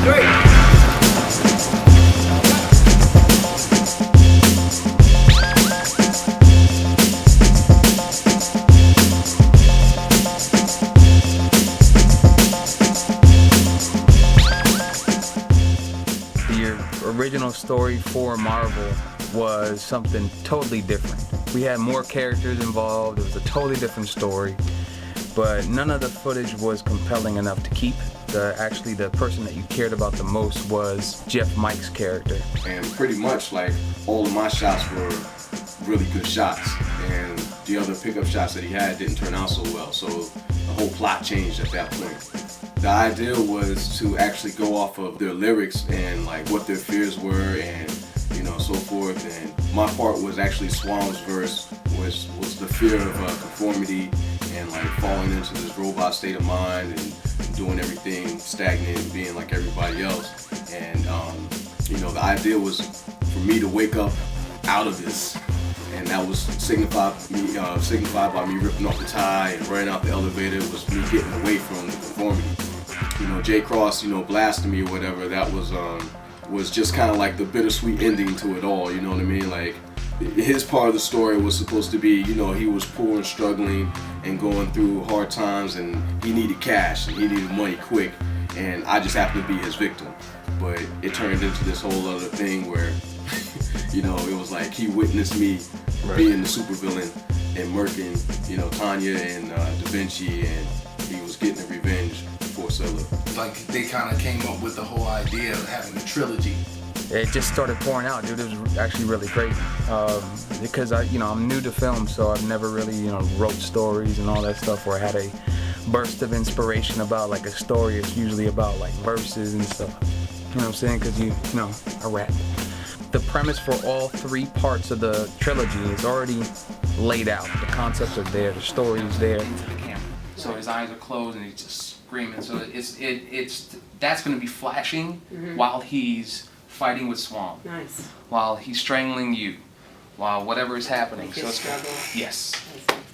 3. Original story for Marvel was something totally different. We had more characters involved, it was a totally different story, but none of the footage was compelling enough to keep. Actually, the person that you cared about the most was Jeff Mike's character. And pretty much like all of my shots were really good shots, and the other pickup shots that he had didn't turn out so well, so the whole plot changed at that point. The idea was to actually go off of their lyrics and like what their fears were and so forth, and my part was actually Swan's verse, which was the fear of conformity and like falling into this robot state of mind and doing everything stagnant and being like everybody else. And the idea was for me to wake up out of this, and that was signified by me ripping off the tie and running out the elevator. It was me getting away from the conformity. J. Cross, blasting me or whatever, that was just kind of like the bittersweet ending to it all, you know what I mean? Like, his part of the story was supposed to be, he was poor and struggling and going through hard times, and he needed cash and he needed money quick, and I just happened to be his victim. But it turned into this whole other thing where, it was like he witnessed me being the supervillain and murking, Tanya and Da Vinci, and he was getting the revenge for Scylla. Like, they kind of came up with the whole idea of having a trilogy. It just started pouring out, dude. It was actually really great because I'm new to film, so I've never really wrote stories and all that stuff where I had a burst of inspiration about like a story. It's usually about like verses and stuff. You know what I'm saying? Because I rap. The premise for all 3 parts of the trilogy is already laid out. The concepts are there. The story is there. Into the camera, so his eyes are closed and he's just screaming. So that's going to be flashing while he's fighting with Swan. Nice. While he's strangling you, while whatever is happening. Like his struggle. Yes.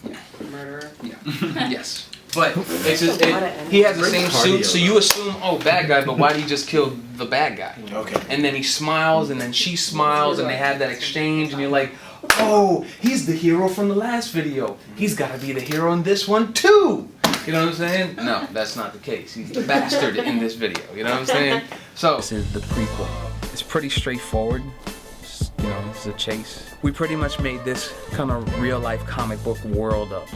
Yeah. Murderer. Yeah. Yes. But he has the same suit, so you assume, bad guy, but why did he just kill the bad guy? Okay. And then he smiles, and then she smiles, and they have that exchange, and you're like, oh, he's the hero from the last video. He's got to be the hero in this one, too. You know what I'm saying? No, that's not the case. He's the bastard in this video. You know what I'm saying? So this is the prequel. It's pretty straightforward. It's a chase. We pretty much made this kind of real-life comic book world up,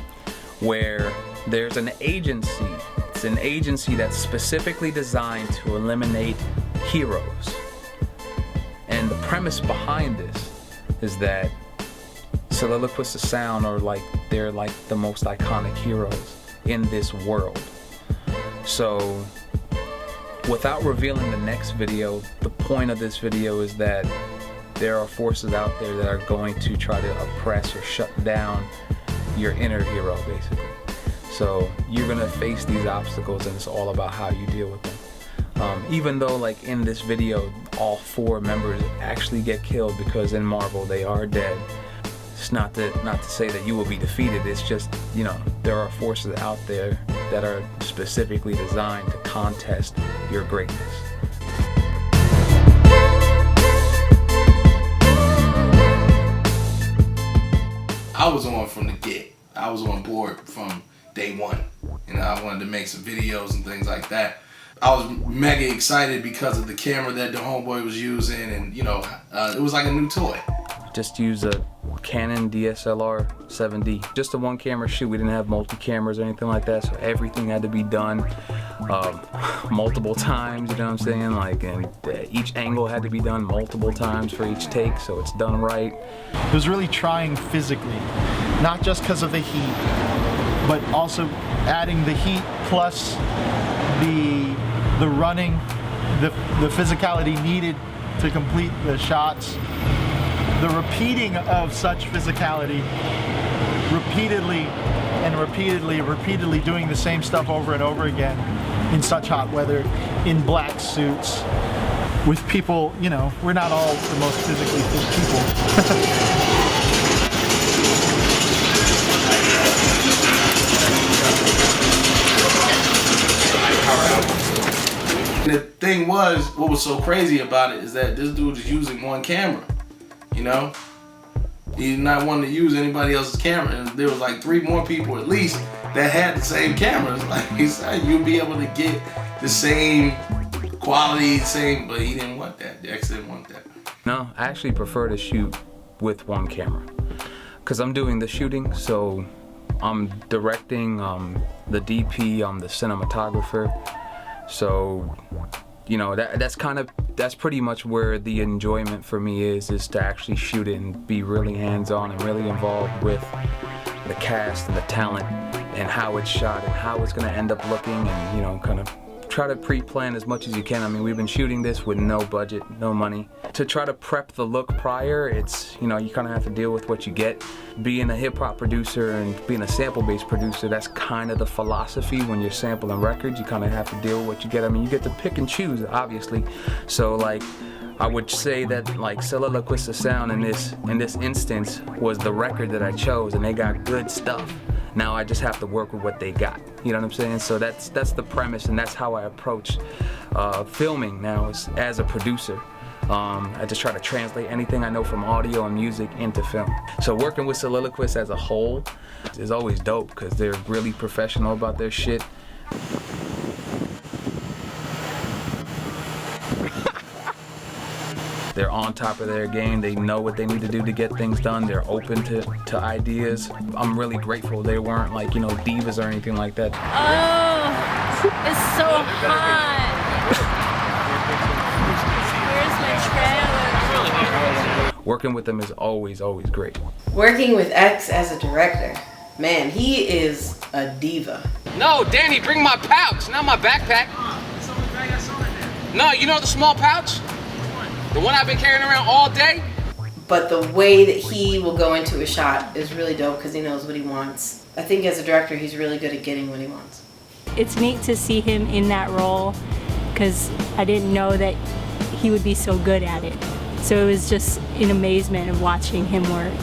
where there's an agency. It's an agency that's specifically designed to eliminate heroes. And the premise behind this is that Solillaquists of Sound they're like the most iconic heroes in this world. So without revealing the next video, the point of this video is that there are forces out there that are going to try to oppress or shut down your inner hero, basically. So you're gonna face these obstacles, and it's all about how you deal with them. Even though like in this video, all 4 members actually get killed, because in Marvel they are dead. It's not to say that you will be defeated. It's just, there are forces out there that are specifically designed to contest your greatness. I was on from the get. I was on board from day one. I wanted to make some videos and things like that. I was mega excited because of the camera that the homeboy was using, and it was like a new toy. Just use a Canon DSLR 7D. Just a 1-camera shoot. We didn't have multi-cameras or anything like that, so everything had to be done multiple times, you know what I'm saying? And each angle had to be done multiple times for each take, so it's done right. It was really trying physically, not just because of the heat, but also adding the heat plus the running, the physicality needed to complete the shots. The repeating of such physicality, repeatedly doing the same stuff over and over again in such hot weather, in black suits, with people, we're not all the most physically fit people. And the thing was, what was so crazy about it is that this dude is using one camera, you know? He's not wanting to use anybody else's camera. And there was like 3 more people at least that had the same cameras. Like he said, you'll be able to get the same quality, but he didn't want that. Dex didn't want that. No, I actually prefer to shoot with one camera. Because I'm doing the shooting, so I'm directing, the DP, I'm the cinematographer. So, you know, that's pretty much where the enjoyment for me is to actually shoot it and be really hands-on and really involved with the cast and the talent and how it's shot and how it's gonna end up looking, and, you know, kind of try to pre-plan as much as you can. I mean, we've been shooting this with no budget, no money. To try to prep the look prior, it's, you know, you kind of have to deal with what you get. Being a hip-hop producer and being a sample-based producer, that's kind of the philosophy when you're sampling records. You kind of have to deal with what you get. I mean, you get to pick and choose, obviously. So, like, I would say that, like, Solillaquists of Sound in this instance was the record that I chose, and they got good stuff. Now I just have to work with what they got. You know what I'm saying? So that's the premise, and that's how I approach filming now as a producer. I just try to translate anything I know from audio and music into film. So working with Solillaquists as a whole is always dope because they're really professional about their shit. They're on top of their game. They know what they need to do to get things done. They're open to ideas. I'm really grateful they weren't like, you know, divas or anything like that. Oh, it's so hot. Where's my trailer? Working with them is always, always great. Working with X as a director, man, he is a diva. No, Danny, bring my pouch, not my backpack. No, you know the small pouch? The one I've been carrying around all day? But the way that he will go into a shot is really dope because he knows what he wants. I think as a director, he's really good at getting what he wants. It's neat to see him in that role because I didn't know that he would be so good at it. So it was just in amazement of watching him work.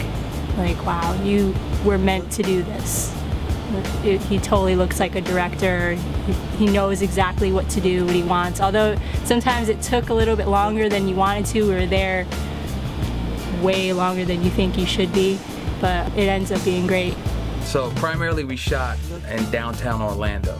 Like, wow, you were meant to do this. He totally looks like a director. He knows exactly what to do, what he wants. Although sometimes it took a little bit longer than you wanted to. We were there way longer than you think you should be, but it ends up being great. So primarily we shot in downtown Orlando.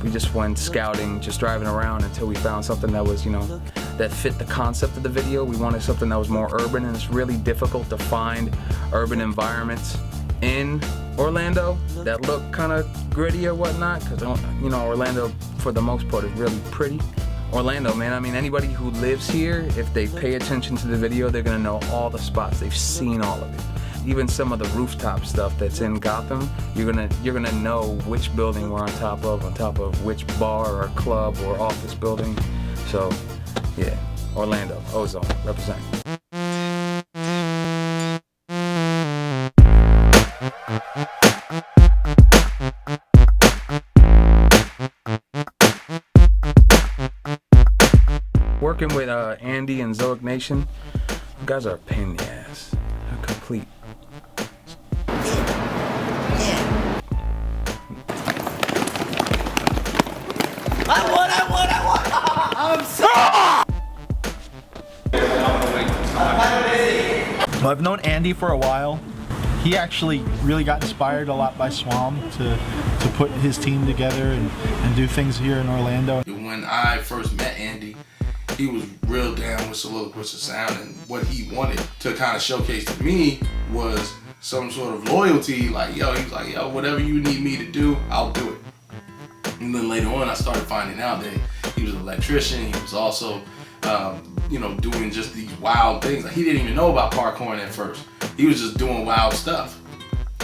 We just went scouting, just driving around until we found something that was, you know, that fit the concept of the video. We wanted something that was more urban, and it's really difficult to find urban environments in Orlando that look kind of gritty or whatnot, because, you know, Orlando for the most part is really pretty. Orlando, man, I mean, anybody who lives here, if they pay attention to the video, they're gonna know all the spots. They've seen all of it. Even some of the rooftop stuff that's in Gotham, you're gonna know which building we're on top of which bar or club or office building. So yeah, Orlando, Ozone, represent. Working with Andy and Zoic Nation, you guys are a pain in the ass. They're complete. Well, I've known Andy for a while. He actually really got inspired a lot by Swam to put his team together and do things here in Orlando. When I first met Andy, he was real down with Solillaquists of Sound, and what he wanted to kind of showcase to me was some sort of loyalty. Like, yo, he was like, yo, whatever you need me to do, I'll do it. And then later on, I started finding out that he was an electrician. He was also, you know, doing just these wild things. Like, he didn't even know about parkouring at first. He was just doing wild stuff.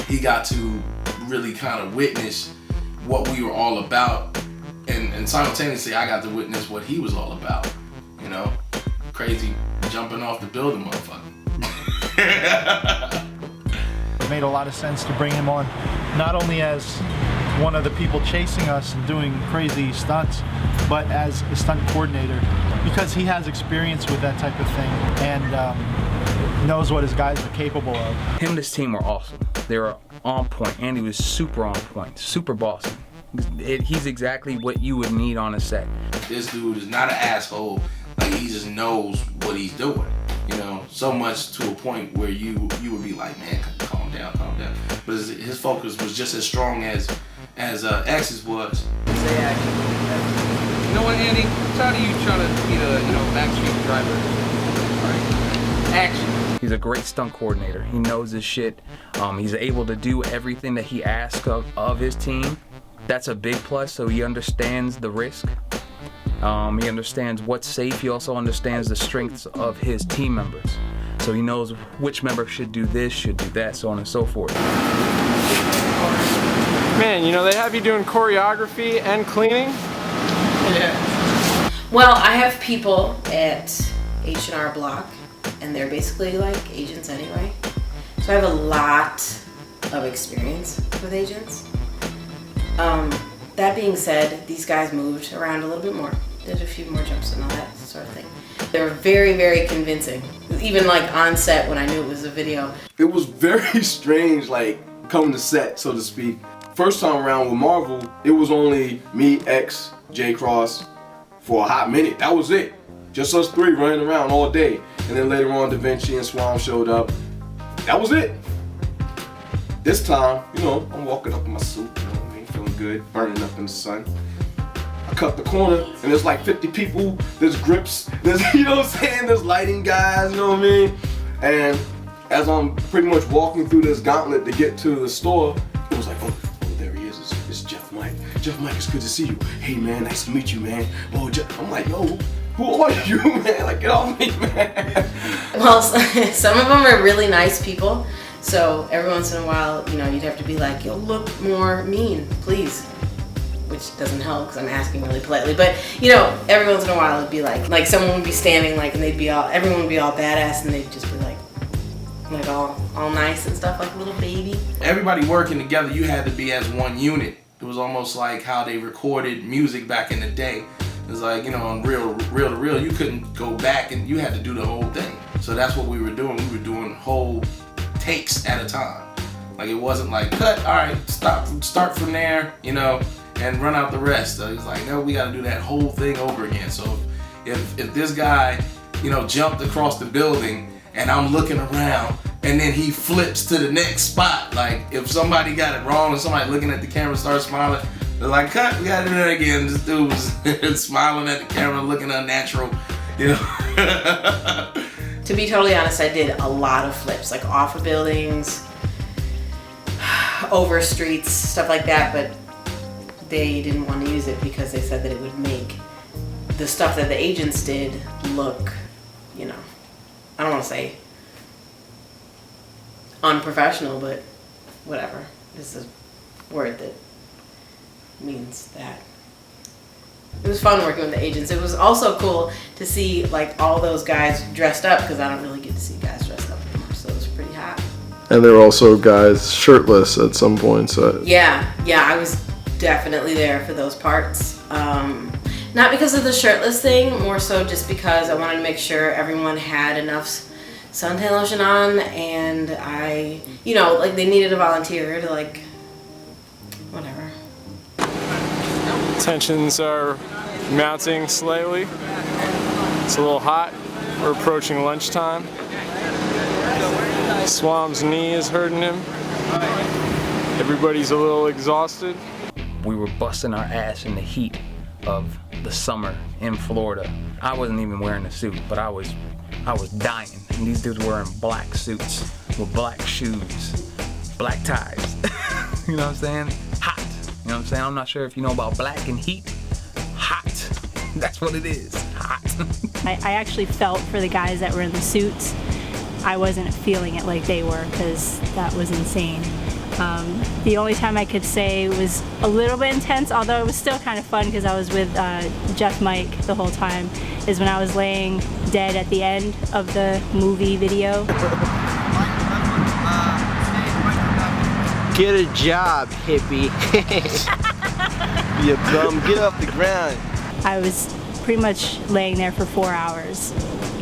He got to really kind of witness what we were all about, and simultaneously, I got to witness what he was all about. You know, crazy jumping off the building, motherfucker. It made a lot of sense to bring him on, not only as one of the people chasing us and doing crazy stunts, but as a stunt coordinator, because he has experience with that type of thing and knows what his guys are capable of. Him and his team were awesome. They were on point. Andy was super on point, super bossy. He's exactly what you would need on a set. This dude is not an asshole. Like, he just knows what he's doing. You know, so much to a point where you would be like, man, calm down. But his focus was just as strong as X's was. Say action. You know what, Andy? I'm tired of you trying to be the backstreet driver. All right, action. He's a great stunt coordinator. He knows his shit. He's able to do everything that he asks of his team. That's a big plus. So he understands the risk. He understands what's safe. He also understands the strengths of his team members. So he knows which member should do this, should do that, so on and so forth. Man, they have you doing choreography and cleaning? Yeah. Well, I have people at H&R Block, and they're basically like agents anyway. So I have a lot of experience with agents. That being said, these guys moved around a little bit more, did a few more jumps and all that sort of thing. They were very, very convincing. Even like on set when I knew it was a video. It was very strange, like coming to set, so to speak. First time around with Marvel, it was only me, X, J Cross for a hot minute. That was it. Just us three running around all day. And then later on, Da Vinci and Swan showed up. That was it. This time, I'm walking up in my suit, feeling good, burning up in the sun. I cut the corner, and there's like 50 people, there's grips, there's, there's lighting guys, And as I'm pretty much walking through this gauntlet to get to the store, it was like, oh, there he is, it's Jeff Mike. Jeff Mike, it's good to see you. Hey man, nice to meet you, man. Oh, I'm like, yo, who are you, man? Like, get off me, man. Well, some of them are really nice people. So every once in a while, you'd have to be like, yo, look more mean, please. Which doesn't help because I'm asking really politely. But, every once in a while it'd be like someone would be standing and everyone would be all badass and they'd just be like all nice and stuff, like a little baby. Everybody working together, you had to be as one unit. It was almost like how they recorded music back in the day. It was like, on reel to reel, you couldn't go back and you had to do the whole thing. So that's what we were doing. We were doing whole takes at a time. Like, it wasn't like, cut, all right, start from there, and run out the rest. So it's like, no, we got to do that whole thing over again. So if this guy, jumped across the building and I'm looking around and then he flips to the next spot, like if somebody got it wrong and somebody looking at the camera starts smiling, they're like, cut, we got to do that again. This dude was smiling at the camera, looking unnatural, To be totally honest, I did a lot of flips, like off of buildings, over streets, stuff like that, but they didn't want to use it because they said that it would make the stuff that the agents did look, I don't want to say unprofessional, but whatever. This is a word that means that. It was fun working with the agents. It was also cool to see like all those guys dressed up because I don't really get to see guys dressed up anymore, so it was pretty hot. And there were also guys shirtless at some points. Yeah, I was definitely there for those parts. Not because of the shirtless thing, more so just because I wanted to make sure everyone had enough suntan lotion on, and they needed a volunteer to whatever. Tensions are mounting slightly. It's a little hot. We're approaching lunchtime. Swam's knee is hurting him. Everybody's a little exhausted. We were busting our ass in the heat of the summer in Florida. I wasn't even wearing a suit, but I was dying. And these dudes were wearing black suits with black shoes, black ties. You know what I'm saying? Hot. You know what I'm saying? I'm not sure if you know about black and heat. Hot. That's what it is. Hot. I actually felt for the guys that were in the suits. I wasn't feeling it like they were because that was insane. The only time I could say was a little bit intense, although it was still kind of fun because I was with Jeff Mike the whole time, is when I was laying dead at the end of the movie video. Get a job, hippie. You bum, get off the ground. I was pretty much laying there for 4 hours,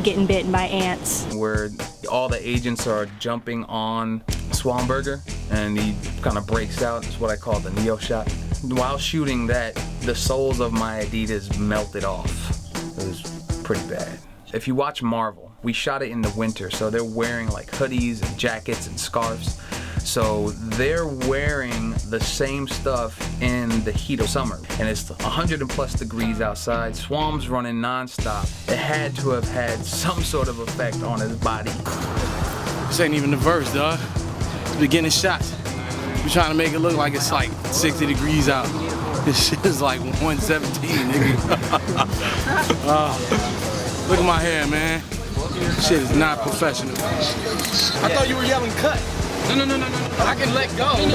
getting bitten by ants. Where all the agents are jumping on Swanberger, and he kind of breaks out. It's what I call the Neo shot. while shooting that, the soles of my Adidas melted off. It was pretty bad. If you watch Marvel, we shot it in the winter, so they're wearing like hoodies and jackets and scarves. So they're wearing the same stuff in the heat of summer, and it's 100+ degrees outside. Swam's running nonstop. It had to have had some sort of effect on his body. This ain't even the verse, dog. Beginning shots. We're trying to make it look like it's like 60 degrees out. This shit is like 117, nigga. Look at my hair, man. Shit is not professional. I thought you were yelling cut. No. I can let go. No.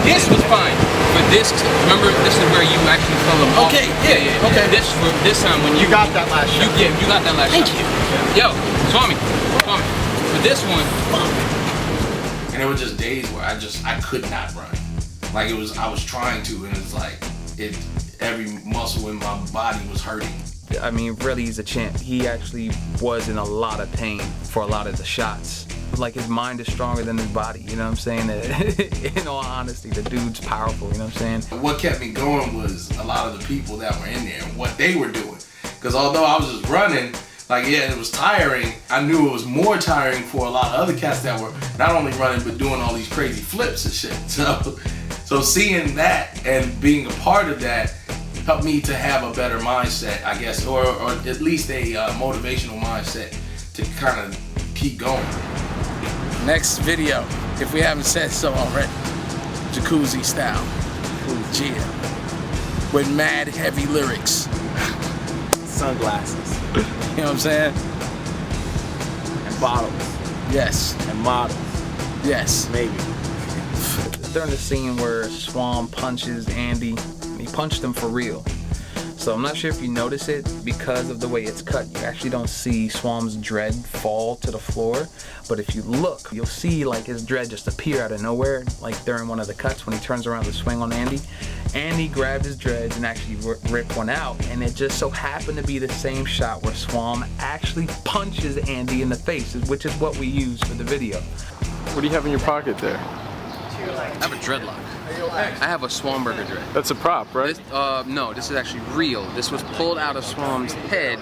This was fine. But this, remember, this is where you actually fell off. Okay, yeah. Okay. This time when you got that last shot. Yeah, you got that last shot. Thank you. Yo, Swami. But this one. And there were just days where I could not run. Like I was trying to, and it's like every muscle in my body was hurting. I mean, really, he's a champ. He actually was in a lot of pain for a lot of the shots. Like, his mind is stronger than his body, you know what I'm saying? In all honesty, the dude's powerful, you know what I'm saying? What kept me going was a lot of the people that were in there and what they were doing. Because although I was just running, like, yeah, it was tiring, I knew it was more tiring for a lot of other cats that were not only running, but doing all these crazy flips and shit. So seeing that and being a part of that helped me to have a better mindset, I guess, or at least a motivational mindset to kind of keep going. Next video, if we haven't said so already, jacuzzi style, yeah, with mad heavy lyrics. Sunglasses. You know what I'm saying? And bottles. Yes. And models. Yes. Maybe. During the scene where Swam punches Andy, and he punched him for real. So I'm not sure if you notice it, because of the way it's cut, you actually don't see Swam's dread fall to the floor. But if you look, you'll see like his dread just appear out of nowhere, like during one of the cuts when he turns around to swing on Andy. Andy grabbed his dreads and actually ripped one out, and it just so happened to be the same shot where Swam actually punches Andy in the face, which is what we use for the video. What do you have in your pocket there? I have a dreadlock. I have a Swamburger dread. That's a prop, right? No, this is actually real. This was pulled out of Swam's head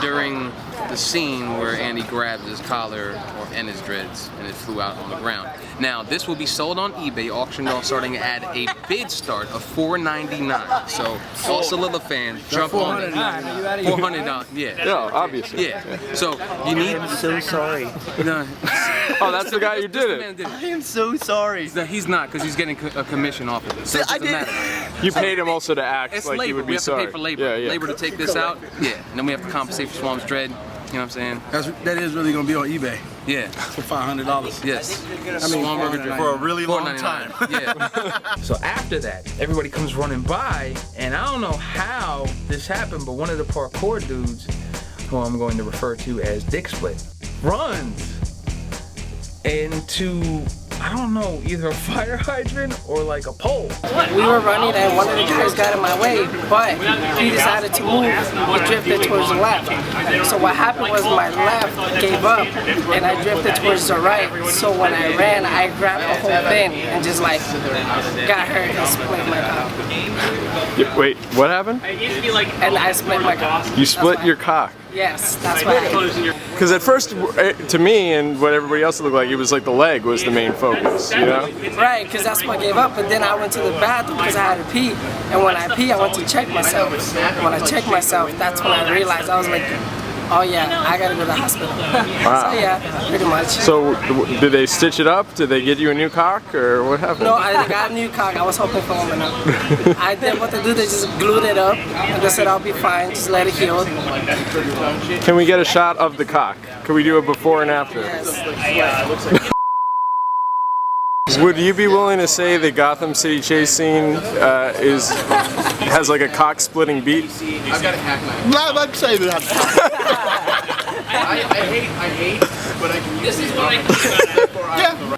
during the scene where Andy grabbed his collar and his dreads, and it flew out on the ground. Now, this will be sold on eBay, auctioned off, starting at a bid start of $4.99. So, all Solilla fans, jump on it. $400, yeah. Yeah, obviously. Yeah. So, you need... I'm so sorry. No. Oh, that's the guy who did it. I am so sorry. He's not, because he's getting a commission off of it. So it doesn't matter. You paid him also to act It's like labor. he would We be have sorry. to pay for labor. Yeah. Labor to take this out. Yeah. And then we have to compensate for Swam's dread. You know what I'm saying? That is really gonna be on eBay Yeah. for $500. Yes. I mean, Swamburger dread. For a really long $4.99. time. Yeah. So after that, everybody comes running by, and I don't know how this happened, but one of the parkour dudes, who I'm going to refer to as Dick Split, runs into, I don't know, either a fire hydrant or like a pole. We were running and one of the guys got in my way, but he decided to move. He drifted towards the left. So what happened was my left gave up and I drifted towards the right. So when I ran, I grabbed the whole thing and just like got hurt and split my cock. Wait, what happened? And I split my cock. You split your cock. Yes, that's what happened. Because at first, to me and what everybody else looked like, it was like the leg was the main focus, you know? Right, because that's what I gave up. But then I went to the bathroom because I had to pee. And when I pee, I went to check myself. When I checked myself, that's when I realized, I was like, oh yeah, I gotta go to the hospital. Wow. So yeah, pretty much. So did they stitch it up? Did they get you a new cock, or what happened? No, I got a new cock. I was hoping for one, but no. I did what they do. They just glued it up, and they said I'll be fine. Just let it heal. Can we get a shot of the cock? Can we do a before and after? Yes. Would you be willing to say the Gotham City Chase Scene has like a cock splitting beat? I've got a hack knife. I'd say that. I hate, but I can use this. Is what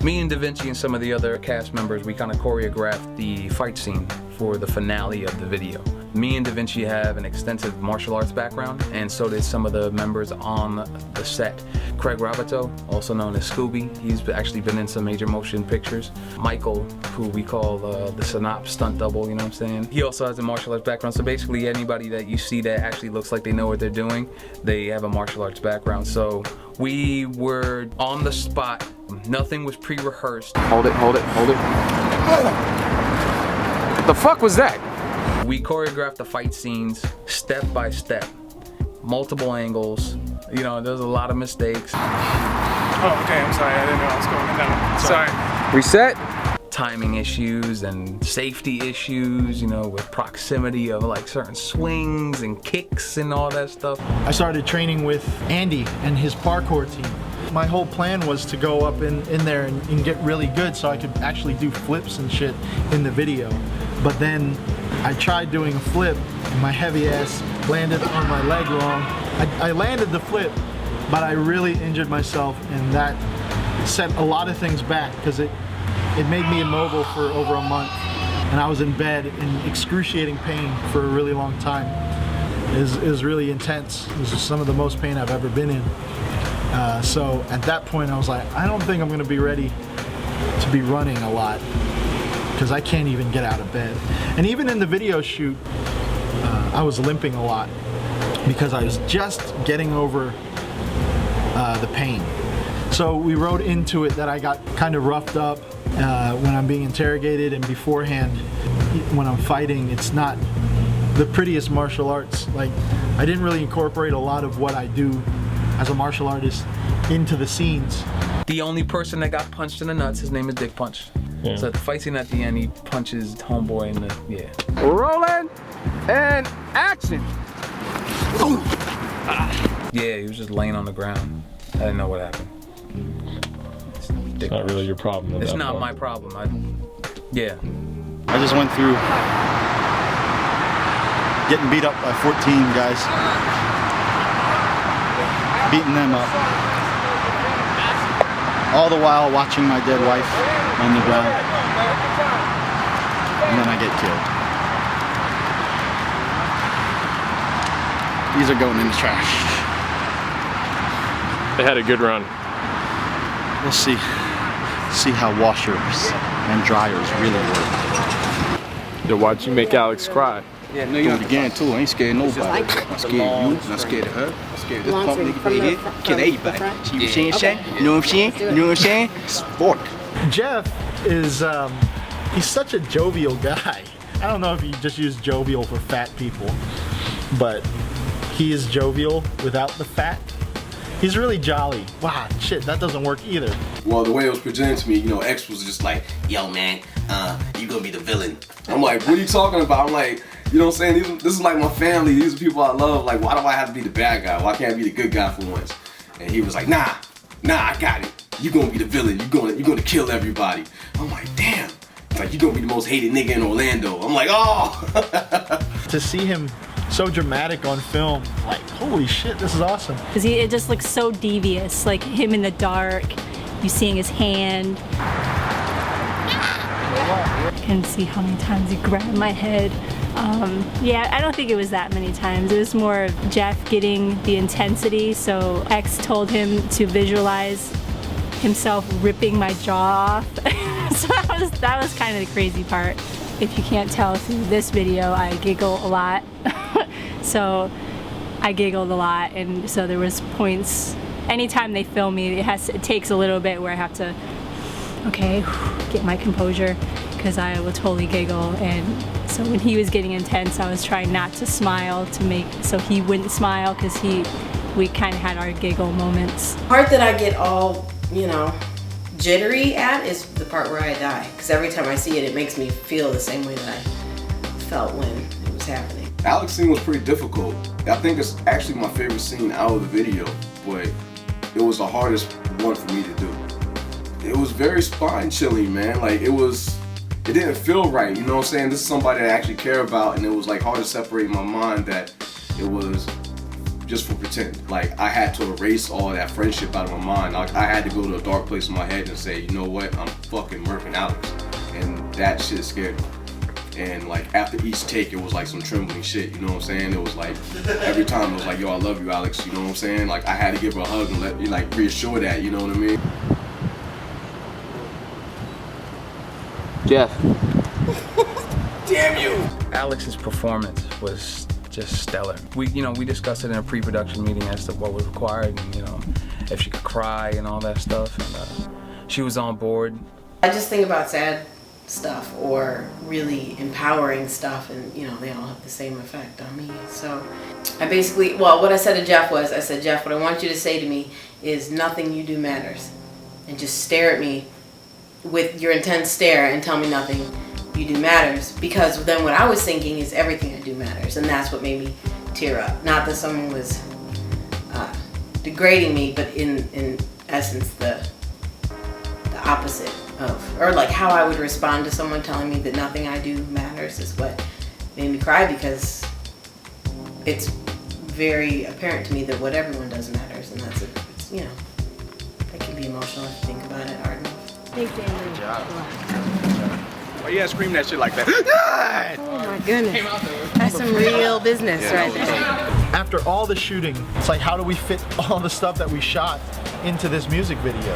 I Me and Da Vinci and some of the other cast members, we kind of choreographed the fight scene for the finale of the video. Me and Da Vinci have an extensive martial arts background, and so did some of the members on the set. Craig Roberto, also known as Scooby, he's actually been in some major motion pictures. Michael, who we call the Synop stunt double, you know what I'm saying? He also has a martial arts background, so basically anybody that you see that actually looks like they know what they're doing, they have a martial arts background. So we were on the spot. Nothing was pre-rehearsed. Hold it. What the fuck was that? We choreographed the fight scenes step by step, multiple angles. You know, there's a lot of mistakes. Oh, okay, I'm sorry. I didn't know I was going down. Sorry. Reset. Timing issues and safety issues, you know, with proximity of like certain swings and kicks and all that stuff. I started training with Andy and his parkour team. My whole plan was to go up in there and get really good so I could actually do flips and shit in the video. But then I tried doing a flip and my heavy ass landed on my leg wrong. I landed the flip, but I really injured myself, and that set a lot of things back because it made me immobile for over a month, and I was in bed in excruciating pain for a really long time. It was really intense. It was some of the most pain I've ever been in. So at that point I was like, I don't think I'm gonna be ready to be running a lot because I can't even get out of bed. And even in the video shoot, I was limping a lot because I was just getting over the pain. So we wrote into it that I got kind of roughed up when I'm being interrogated, and beforehand when I'm fighting, it's not the prettiest martial arts. Like, I didn't really incorporate a lot of what I do as a martial artist into the scenes. The only person that got punched in the nuts, his name is Dick Punch. Yeah. So at the fight scene at the end, he punches homeboy in the, yeah. Rolling and action. Yeah, he was just laying on the ground. I didn't know what happened. It's not really your problem. It's not my problem. I just went through getting beat up by 14 guys. Beating them up. All the while watching my dead wife on the ground. And then I get killed. These are going in the trash. They had a good run. We'll see how washers and dryers really work. To watch you make Alex cry. Yeah, no, you do it again too. I ain't scared of nobody. I'm scared of you. I'm scared of her. I'm scared of this pump nigga right here. Kill everybody. See what I'm saying? You know what I'm saying? You know what I'm saying? Sport. Jeff is, he's such a jovial guy. I don't know if you just use jovial for fat people, but he is jovial without the fat. He's really jolly. Wow, shit, that doesn't work either. Well, the way it was presented to me, you know, X was just like, yo, man, you gonna be the villain. I'm like, what are you talking about? I'm like, you know what I'm saying? This is like my family. These are people I love. Like, why do I have to be the bad guy? Why can't I be the good guy for once? And he was like, nah, I got it. You gonna be the villain. You gonna kill everybody. I'm like, damn. It's like, you gonna be the most hated nigga in Orlando. I'm like, oh. To see him so dramatic on film, like, holy shit, this is awesome. Because it just looks so devious, like him in the dark, you seeing his hand. I can see how many times he grabbed my head. Yeah, I don't think it was that many times. It was more of Jeff getting the intensity, so X told him to visualize himself ripping my jaw off. So that was kind of the crazy part. If you can't tell through this video, I giggle a lot. So I giggled a lot, and so there was points, anytime they film me, it takes a little bit where I have to, okay, get my composure, because I will totally giggle. And so when he was getting intense, I was trying not to smile so he wouldn't smile, because we kind of had our giggle moments. The part that I get all, you know, jittery at is the part where I die, because every time I see it, it makes me feel the same way that I felt when it was happening. Alex's scene was pretty difficult. I think it's actually my favorite scene out of the video, but it was the hardest one for me to do. It was very spine chilling, man. Like, it didn't feel right, you know what I'm saying? This is somebody that I actually care about, and it was like hard to separate in my mind that it was just for pretend. Like, I had to erase all that friendship out of my mind. Like, I had to go to a dark place in my head and say, you know what, I'm fucking murking Alex. And that shit scared me. And like after each take, it was like some trembling shit, you know what I'm saying? It was like, every time it was like, yo, I love you, Alex, you know what I'm saying? Like I had to give her a hug and let you like reassure that, you know what I mean? Jeff. Damn you! Alex's performance was just stellar. We discussed it in a pre-production meeting as to what was required, and if she could cry and all that stuff, and she was on board. I just think about sad stuff or really empowering stuff, and they all have the same effect on me. So I basically, what I said to Jeff was, I said, Jeff, what I want you to say to me is nothing you do matters, and just stare at me with your intense stare and tell me nothing you do matters, because then what I was thinking is everything I do matters, and that's what made me tear up. Not that someone was degrading me, but in essence the opposite of, or like how I would respond to someone telling me that nothing I do matters is what made me cry, because it's very apparent to me that what everyone does matters, and that's that can be emotional if you think about it hard enough. Thanks, Andrew. Good job. Why you gotta scream that shit like that? Oh my goodness. That's some real business right there. After all the shooting, it's like, how do we fit all the stuff that we shot into this music video?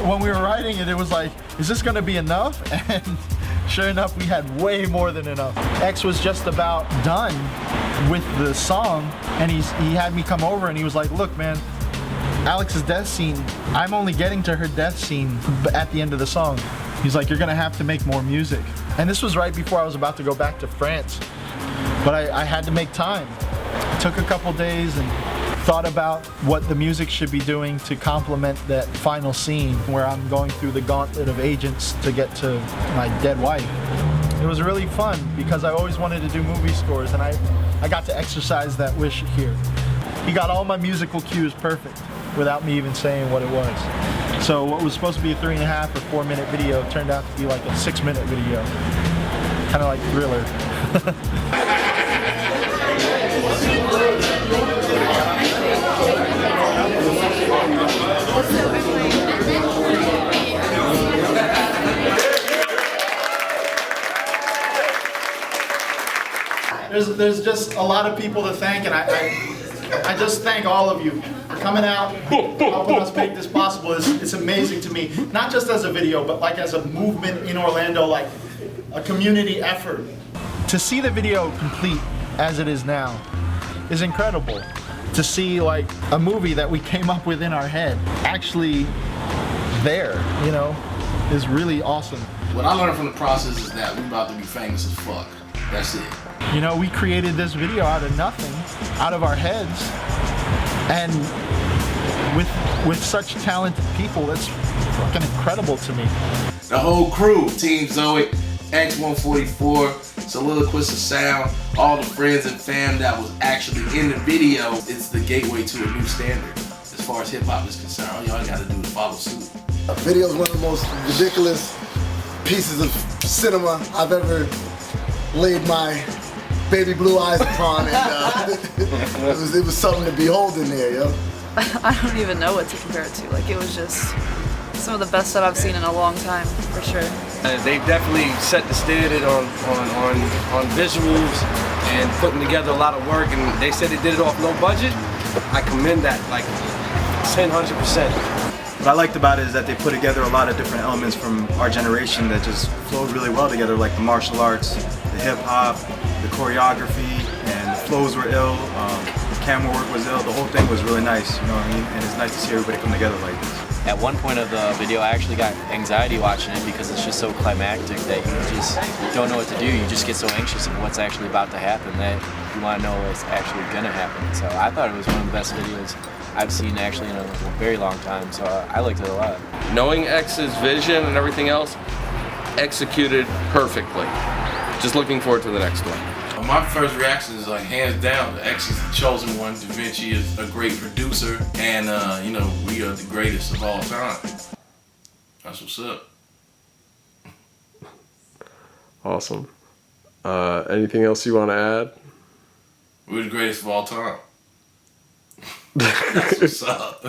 When we were writing it, it was like, is this gonna be enough? And sure enough, we had way more than enough. X was just about done with the song, and he had me come over and he was like, look, man, Alex's death scene, I'm only getting to her death scene at the end of the song. He's like, you're gonna have to make more music. And this was right before I was about to go back to France. But I had to make time. It took a couple days and thought about what the music should be doing to complement that final scene where I'm going through the gauntlet of agents to get to my dead wife. It was really fun because I always wanted to do movie scores, and I got to exercise that wish here. He got all my musical cues perfect without me even saying what it was. So what was supposed to be a 3.5 or 4 minute video turned out to be like a 6-minute video. Kind of like Thriller. There's just a lot of people to thank, and I just thank all of you for coming out, helping us make this possible. It's amazing to me, not just as a video, but like as a movement in Orlando, like a community effort. To see the video complete as it is now is incredible. To see like a movie that we came up with in our head actually there, is really awesome. What I learned from the process is that we're about to be famous as fuck. That's it. We created this video out of nothing, out of our heads, and with such talented people, that's fucking incredible to me. The whole crew, Team Zoe, X144, Solillaquists of Sound, all the friends and fam that was actually in the video, it's the gateway to a new standard. As far as hip hop is concerned, all y'all gotta do is follow suit. A video is one of the most ridiculous pieces of cinema I've ever laid my baby blue eyes upon, and it was something to behold in there, yo. I don't even know what to compare it to. Like, it was just some of the best stuff I've seen in a long time, for sure. They definitely set the standard on visuals and putting together a lot of work, and they said they did it off no budget. I commend that, like 100%. What I liked about it is that they put together a lot of different elements from our generation that just flowed really well together, like the martial arts, the hip hop, the choreography, and the flows were ill, the camera work was ill, the whole thing was really nice, you know what I mean? And it's nice to see everybody come together like this. At one point of the video, I actually got anxiety watching it because it's just so climactic that you just don't know what to do. You just get so anxious of what's actually about to happen that you want to know what's actually going to happen. So I thought it was one of the best videos I've seen actually in a very long time, so I liked it a lot. Knowing X's vision and everything else, executed perfectly. Just looking forward to the next one. My first reaction is like, hands down, X is the chosen one. Da Vinci is a great producer, and we are the greatest of all time. That's what's up. Awesome. Anything else you want to add? We're the greatest of all time. That's what's up.